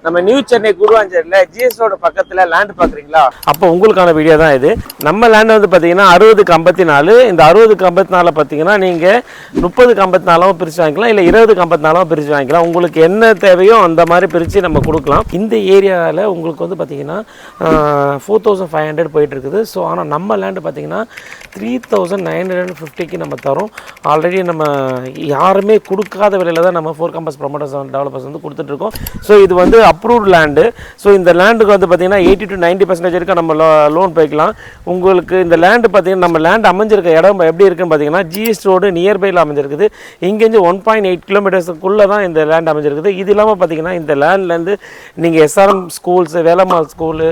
நம்ம new Chennai குருவாஞ்சேரியில் GS road பக்கத்தில் land பார்க்குறீங்களா? அப்போ உங்களுக்கான வீடியோ தான் இது. நம்ம லேண்ட் வந்து பார்த்தீங்கன்னா 60க்கு 54. இந்த 60க்கு 54 பார்த்தீங்கன்னா நீங்கள் 30க்கு 54 பிரித்து வாங்கிக்கலாம், இல்லை 20க்கு 54 பிரித்து வாங்கிக்கலாம். உங்களுக்கு என்ன தேவையோ அந்த மாதிரி பிரித்து நம்ம கொடுக்கலாம். இந்த ஏரியாவில் உங்களுக்கு வந்து பார்த்தீங்கன்னா 4500 போயிட்டு இருக்குது. ஸோ ஆனால் நம்ம லேண்டு பார்த்தீங்கன்னா 3950க்கு நம்ம தரோம். ஆல்ரெடி நம்ம யாருமே கொடுக்காத விலையில் தான் நம்ம 4 campus promoters and developers வந்து கொடுத்துட்ருக்கோம். ஸோ இது வந்து அப்ரூவ்ட் லேண்டு. ஸோ இந்த லேண்டுக்கு வந்து பார்த்தீங்கன்னா 80 to 90% வரைக்கும் நம்ம லோன் போய்க்கலாம். உங்களுக்கு இந்த லேண்டு பார்த்தீங்கன்னா நம்ம லேண்ட் அமைஞ்சிருக்க இடம் எப்படி இருக்குன்னு பார்த்தீங்கன்னா ஜிஎஸ் ரோடு நியர்பையில் அமைஞ்சிருக்குது. இங்கேருந்து 1.8 கிலோமீட்டர்ஸுக்குள்ளே தான் இந்த லேண்ட் அமைஞ்சிருக்குது. இது இல்லாமல் பார்த்தீங்கன்னா இந்த லேண்ட்லேருந்து நீங்கள் SRM schools, Velammal school,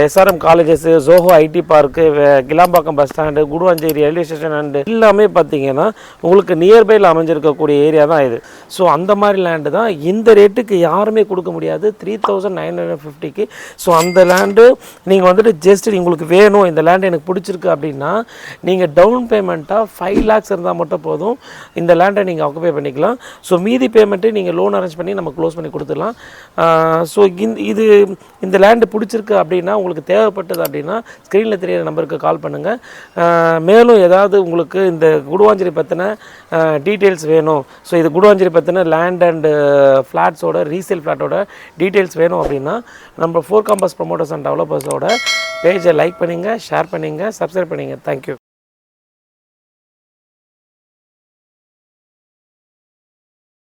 SRM colleges, Zoho ID park, Kilambakkam bus stand, Guduvancheri railway station and எல்லாமே பார்த்தீங்கன்னா உங்களுக்கு நியர்பையில் அமைஞ்சிருக்கக்கூடிய ஏரியா தான் இது. ஸோ அந்த மாதிரி லேண்டு தான். இந்த ரேட்டுக்கு யாருமே கொடுக்க முடியாது, 3950க்கு. ஸோ அந்த லேண்டு நீங்கள் வந்துட்டு ஜஸ்ட் உங்களுக்கு வேணும், இந்த லேண்டு எனக்கு பிடிச்சிருக்கு அப்படின்னா நீங்கள் டவுன் பேமெண்ட்டாக 5 lakhs இருந்தால் மட்டும் போதும், இந்த லேண்டை நீங்கள் ஆக்குபை பண்ணிக்கலாம். ஸோ மீதி பேமெண்ட்டு நீங்கள் லோன் அரேஞ்ச் பண்ணி நம்ம க்ளோஸ் பண்ணி கொடுத்துடலாம். ஸோ இந்த லேண்டு பிடிச்சிருக்கு அப்படின்னா, உங்களுக்கு தேவைப்பட்டது அப்படின்னா ஸ்க்ரீனில் தெரியிற நம்பருக்கு கால் பண்ணுங்கள். மேலும் ஏதாவது உங்களுக்கு இந்த குடுவாஞ்சேரி பற்றின டீட்டெயில்ஸ் வேணும், ஸோ இது குடுவாஞ்சேரி பற்றின லேண்ட் அண்டு ஃப்ளாட்ஸோட ரீசேல் ஃப்ளாட்டோட டீட்டெயில்ஸ் வேணும் அப்படின்னா நம்ம 4 campus promoters and developers பேஜை லைக் பண்ணுங்கள், ஷேர் பண்ணுங்கள், சப்ஸ்கிரைப் பண்ணுங்கள். தேங்க்யூ.